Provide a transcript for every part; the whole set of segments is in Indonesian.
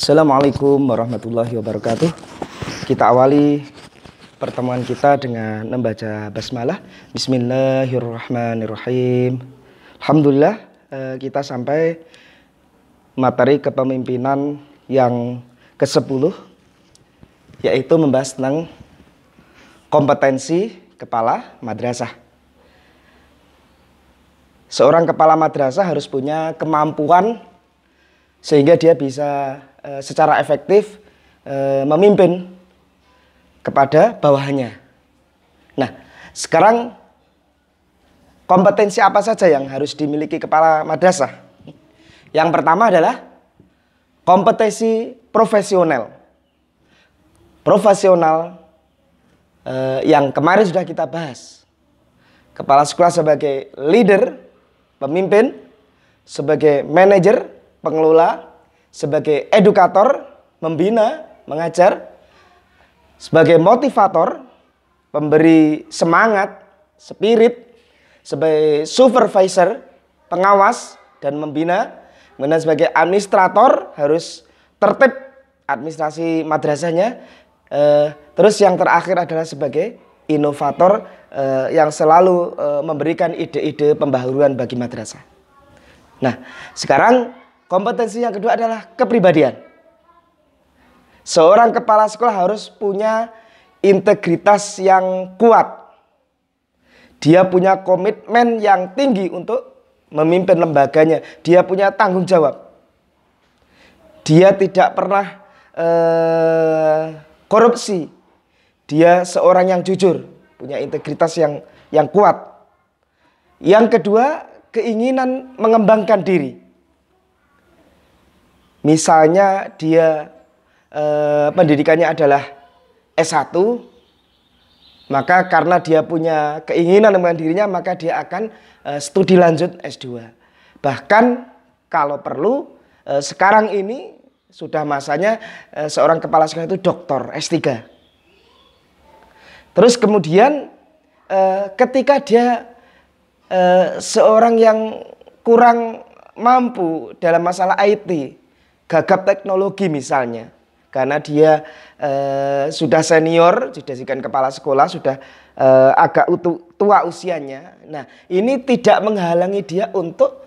Assalamualaikum warahmatullahi wabarakatuh. Kita awali pertemuan kita dengan membaca basmalah. Bismillahirrahmanirrahim. Alhamdulillah, kita sampai materi kepemimpinan yang ke-10, yaitu membahas tentang kompetensi kepala madrasah. Seorang kepala madrasah harus punya kemampuan sehingga dia bisa secara efektif memimpin kepada bawahannya. Nah, sekarang kompetensi apa saja yang harus dimiliki kepala madrasah? Yang pertama adalah kompetensi profesional. Profesional yang kemarin sudah kita bahas. Kepala sekolah sebagai leader, pemimpin, sebagai manajer, pengelola, sebagai edukator, membina, mengajar, sebagai motivator, pemberi semangat, spirit, sebagai supervisor, pengawas dan membina, kemudian sebagai administrator harus tertib administrasi madrasahnya, terus yang terakhir adalah sebagai inovator yang selalu memberikan ide-ide pembaharuan bagi madrasah. Nah, sekarang kompetensi yang kedua adalah kepribadian. Seorang kepala sekolah harus punya integritas yang kuat. Dia punya komitmen yang tinggi untuk memimpin lembaganya. Dia punya tanggung jawab. Dia tidak pernah korupsi. Dia seorang yang jujur, punya integritas yang kuat. Yang kedua, keinginan mengembangkan diri. Misalnya dia pendidikannya adalah S1, maka karena dia punya keinginan dengan dirinya, maka dia akan studi lanjut S2. Bahkan kalau perlu, sekarang ini sudah masanya seorang kepala sekolah itu doktor S3. Terus kemudian ketika dia seorang yang kurang mampu dalam masalah IT, gagap teknologi misalnya, karena dia sudah senior, dijadikan kepala sekolah, sudah agak tua usianya. Nah, ini tidak menghalangi dia untuk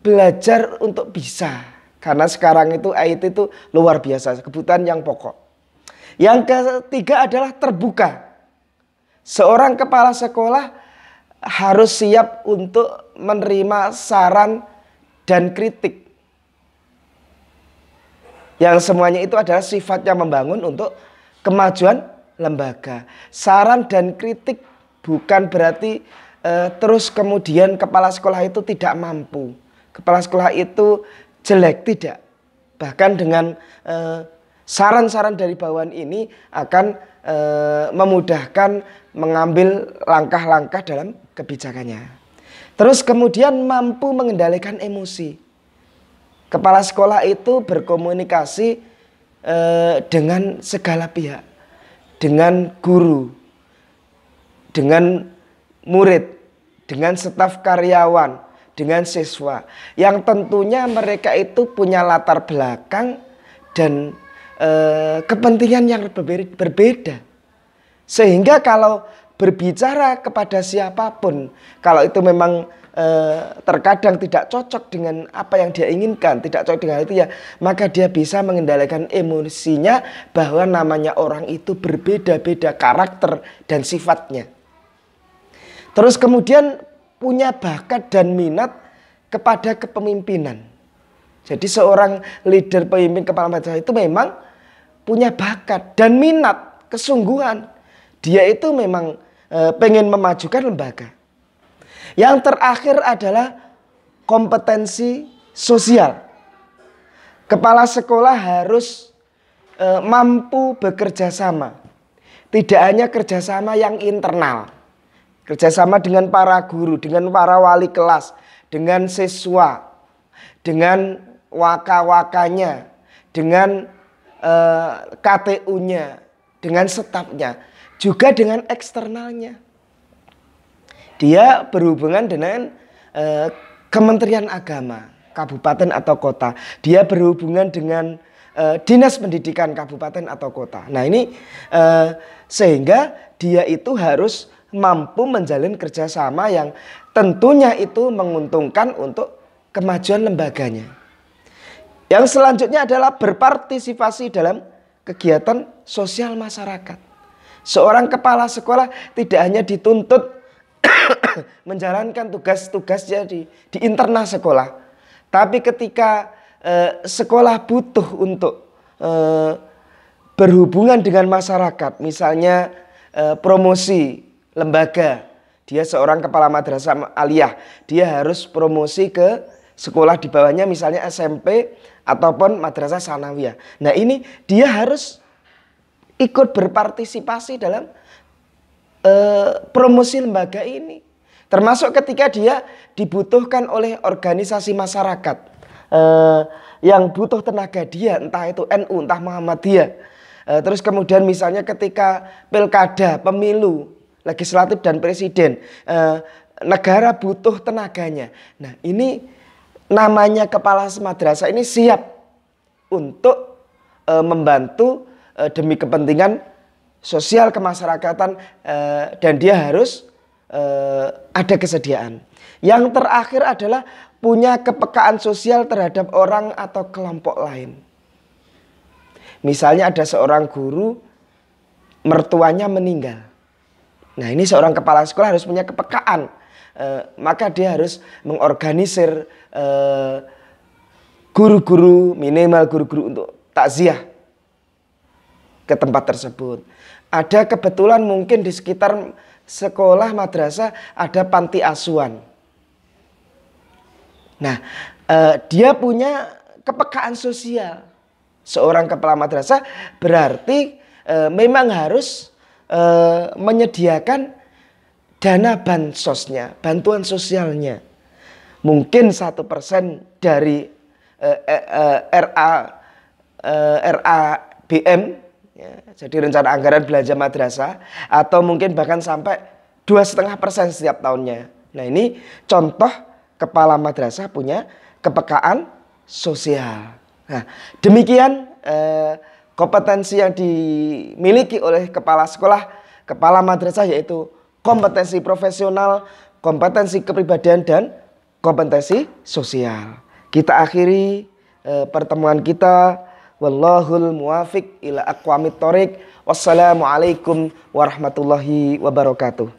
belajar untuk bisa, karena sekarang itu IT itu luar biasa, kebutuhan yang pokok. Yang ketiga adalah terbuka. Seorang kepala sekolah harus siap untuk menerima saran dan kritik. Yang semuanya itu adalah sifatnya membangun untuk kemajuan lembaga. Saran dan kritik bukan berarti terus kemudian kepala sekolah itu tidak mampu. Kepala sekolah itu jelek, tidak. Bahkan dengan saran-saran dari bawahan ini akan memudahkan mengambil langkah-langkah dalam kebijakannya. Terus kemudian mampu mengendalikan emosi. Kepala sekolah itu berkomunikasi dengan segala pihak, dengan guru, dengan murid, dengan staf karyawan, dengan siswa, yang tentunya mereka itu punya latar belakang dan kepentingan yang berbeda. Sehingga kalau berbicara kepada siapapun, kalau itu memang terkadang tidak cocok dengan apa yang dia inginkan, tidak cocok dengan itu ya, maka dia bisa mengendalikan emosinya, bahwa namanya orang itu berbeda-beda karakter dan sifatnya. Terus kemudian punya bakat dan minat kepada kepemimpinan. Jadi seorang leader, pemimpin, kepala madrasah itu memang punya bakat dan minat, kesungguhan. Dia itu memang pengen memajukan lembaga. Yang terakhir adalah kompetensi sosial. Kepala sekolah harus mampu bekerja sama. Tidak hanya kerjasama yang internal. Kerjasama dengan para guru, dengan para wali kelas, dengan siswa, dengan waka-wakanya, dengan KTU-nya, dengan stafnya, juga dengan eksternalnya. Dia berhubungan dengan Kementerian Agama, kabupaten atau kota. Dia berhubungan dengan dinas pendidikan kabupaten atau kota. Nah ini sehingga dia itu harus mampu menjalin kerjasama yang tentunya itu menguntungkan untuk kemajuan lembaganya. Yang selanjutnya adalah berpartisipasi dalam kegiatan sosial masyarakat. Seorang kepala sekolah tidak hanya dituntut menjalankan tugas-tugasnya di internal sekolah, tapi ketika sekolah butuh untuk berhubungan dengan masyarakat, misalnya promosi lembaga, dia seorang kepala madrasah aliyah, dia harus promosi ke sekolah di bawahnya, misalnya SMP ataupun madrasah sanawiyah. Nah ini dia harus ikut berpartisipasi dalam promosi lembaga ini. Termasuk ketika dia dibutuhkan oleh organisasi masyarakat yang butuh tenaga dia, entah itu NU, entah Muhammadiyah. Terus kemudian misalnya ketika pilkada, pemilu, legislatif dan presiden, negara butuh tenaganya. Nah ini namanya kepala madrasah ini siap untuk membantu demi kepentingan sosial kemasyarakatan, dan dia harus ada kesediaan. Yang terakhir adalah punya kepekaan sosial terhadap orang atau kelompok lain. Misalnya ada seorang guru, mertuanya meninggal. Nah ini seorang kepala sekolah harus punya kepekaan. Maka dia harus mengorganisir guru-guru, minimal guru-guru untuk takziah ke tempat tersebut. Ada kebetulan mungkin di sekitar sekolah madrasah ada panti asuhan. Nah, dia punya kepekaan sosial. Seorang kepala madrasah berarti memang harus menyediakan dana bansosnya, bantuan sosialnya. Mungkin 1% dari RABM, ya, jadi rencana anggaran belanja madrasah, atau mungkin bahkan sampai 2,5% setiap tahunnya. Nah ini contoh kepala madrasah punya kepekaan sosial. Nah demikian kompetensi yang dimiliki oleh kepala sekolah, kepala madrasah, yaitu kompetensi profesional, kompetensi kepribadian, dan kompetensi sosial. Kita akhiri pertemuan kita. Wallahul muwafiq ila aqwamit thoriq. Wassalamualaikum warahmatullahi wabarakatuh.